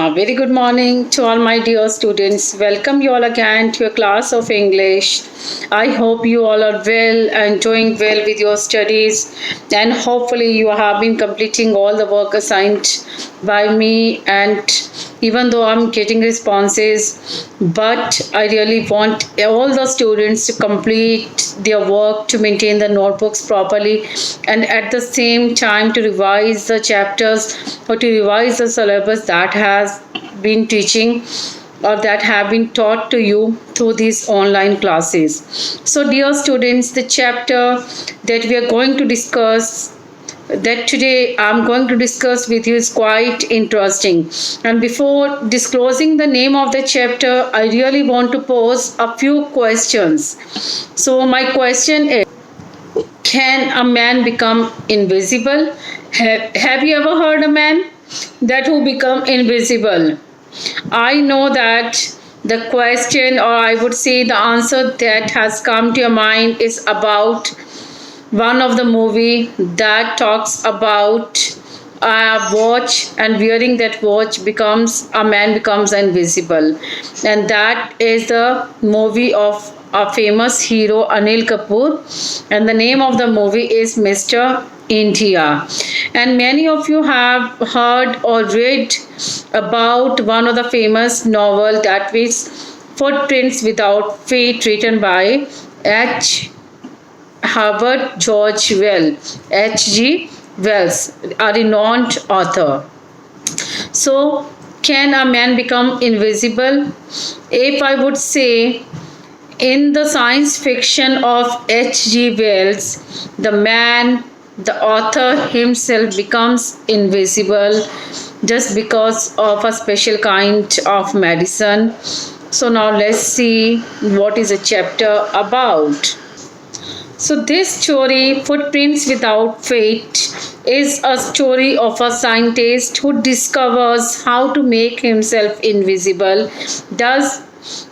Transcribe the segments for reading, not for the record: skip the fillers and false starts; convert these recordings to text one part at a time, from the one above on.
Very good morning to all my dear students. Welcome you all again to your class of English. I hope you all are well and doing well with your studies, and hopefully you have been completing all the work assigned by me. And even though I'm getting responses, but I really want all the students to complete their work, to maintain the notebooks properly, and at the same time to revise the chapters or to revise the syllabus that has been teaching or that have been taught to you through these online classes. So dear students, the chapter that we are going to discuss, that today I'm going to discuss with you, is quite interesting. And before disclosing the name of the chapter, I really want to pose a few questions. So my question is, can a man become invisible? Have you ever heard a man that who become invisible? I know that the question, or I would say the answer that has come to your mind, is about one of the movie that talks about a watch, and wearing that watch becomes a man becomes invisible, and that is the movie of a famous hero Anil Kapoor, and the name of the movie is Mr. India. And many of you have heard or read about one of the famous novel, that is Footprints Without Feet, written by H. Herbert George Wells, H.G. Wells, a renowned author. So, can a man become invisible? If I would say, in the science fiction of H.G. Wells, the man, the author himself, becomes invisible just because of a special kind of medicine. So now let's see what is the chapter about. So this story, Footprints Without Feet, is a story of a scientist who discovers how to make himself invisible.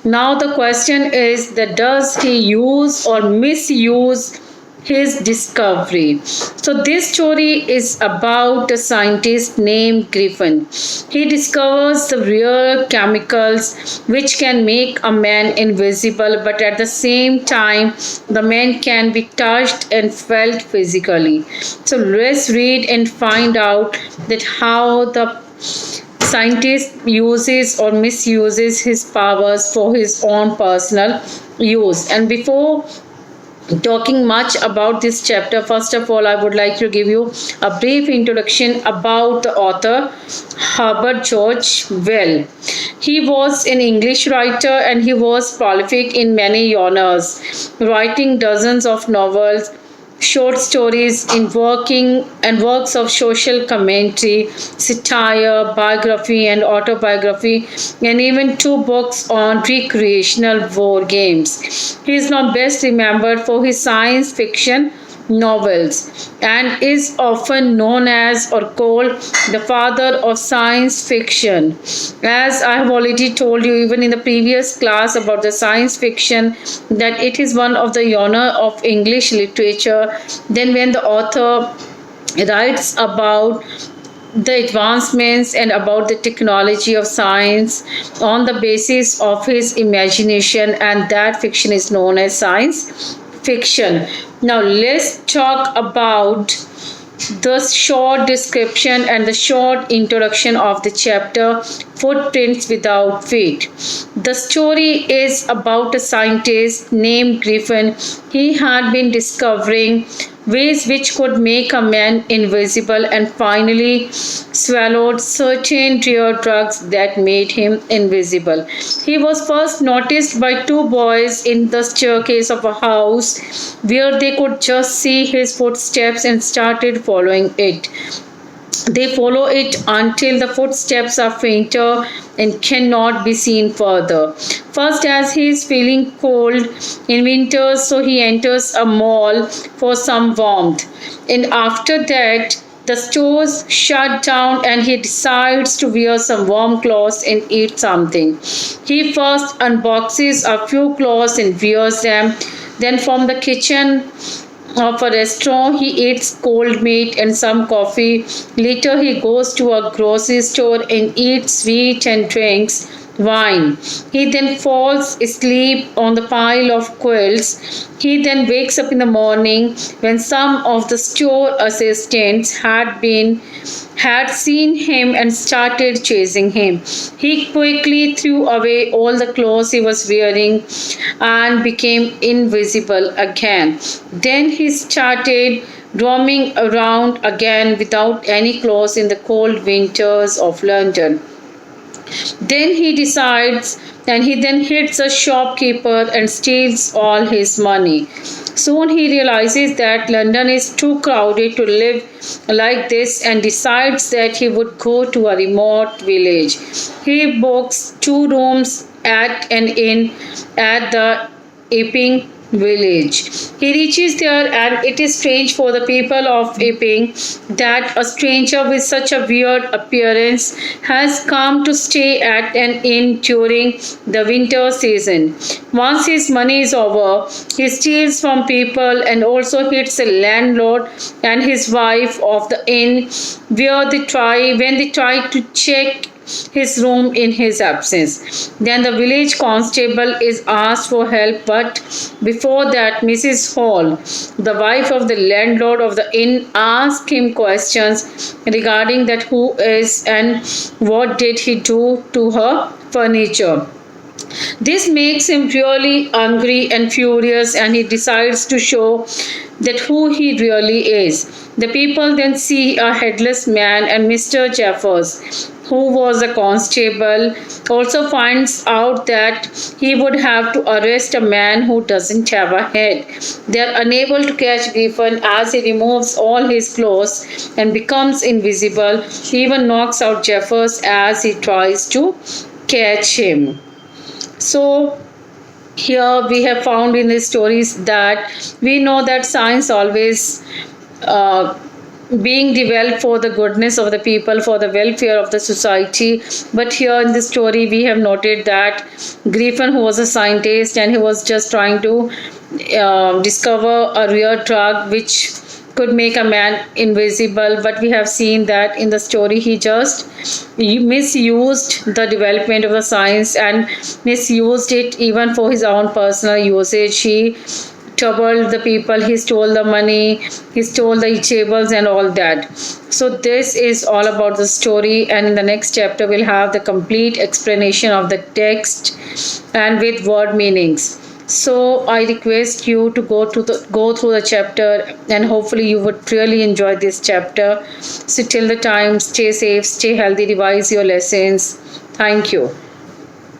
Now the question is that does he use or misuse his discovery? So this story is about a scientist named Griffin. He discovers the rare chemicals which can make a man invisible, but at the same time the man can be touched and felt physically. So let's read and find out that how the scientist uses or misuses his powers for his own personal use. And before talking much about this chapter, first of all, I would like to give you a brief introduction about the author Herbert George Wells. He was an English writer and he was prolific in many genres, writing dozens of novels, short stories, in working and works of social commentary, satire, biography and autobiography, and even 2 books on recreational war games. He is now best remembered for his science fiction novels and is often known as or called the father of science fiction. As I have already told you even in the previous class about the science fiction, that it is one of the genre of English literature. Then when the author writes about the advancements and about the technology of science on the basis of his imagination, and that fiction is known as science fiction. Now let's talk about the short description and the short introduction of the chapter Footprints Without Feet. The story is about a scientist named Griffin. He had been discovering ways which could make a man invisible and finally swallowed certain rare drugs that made him invisible. He was first noticed by 2 boys in the staircase of a house where they could just see his footsteps and started following it. They follow it until the footsteps are fainter and cannot be seen further. First, as he is feeling cold in winter, so he enters a mall for some warmth. And after that, the stores shut down and he decides to wear some warm clothes and eat something. He first unboxes a few clothes and wears them. Then from the kitchen of a restaurant. He eats cold meat and some coffee. Later, he goes to a grocery store and eats sweet and drinks wine. He then falls asleep on the pile of quilts. He then wakes up in the morning when some of the store assistants had seen him and started chasing him. He quickly threw away all the clothes he was wearing and became invisible again. Then he started roaming around again without any clothes in the cold winters of London. Then he decides and he then hits a shopkeeper and steals all his money. Soon he realizes that London is too crowded to live like this and decides that he would go to a remote village. He books 2 rooms at an inn at the Epping village. He reaches there, and it is strange for the people of Epping that a stranger with such a weird appearance has come to stay at an inn during the winter season. Once his money is over, he steals from people and also hits the landlord and his wife of the inn when they try to check his room in his absence. Then the village constable is asked for help, but before that, Mrs. Hall, the wife of the landlord of the inn, asks him questions regarding that who is and what did he do to her furniture. This makes him really angry and furious, and he decides to show that who he really is. The people then see a headless man, and Mr. Jeffers, who was a constable, also finds out that he would have to arrest a man who doesn't have a head. They are unable to catch Griffin as he removes all his clothes and becomes invisible. He even knocks out Jeffers as he tries to catch him. So, here we have found in the stories that we know that science always being developed for the goodness of the people, for the welfare of the society. But here in this story, we have noted that Griffin, who was a scientist, and he was just trying to discover a rare drug which could make a man invisible, but we have seen that in the story he just misused the development of the science and misused it even for his own personal usage. He troubled the people, he stole the money, he stole the eatables and all that. So this is all about the story, and in the next chapter we'll have the complete explanation of the text and with word meanings. So I request you to go through the chapter, and hopefully you would really enjoy this chapter. So till the time, stay safe, stay healthy, revise your lessons. Thank you.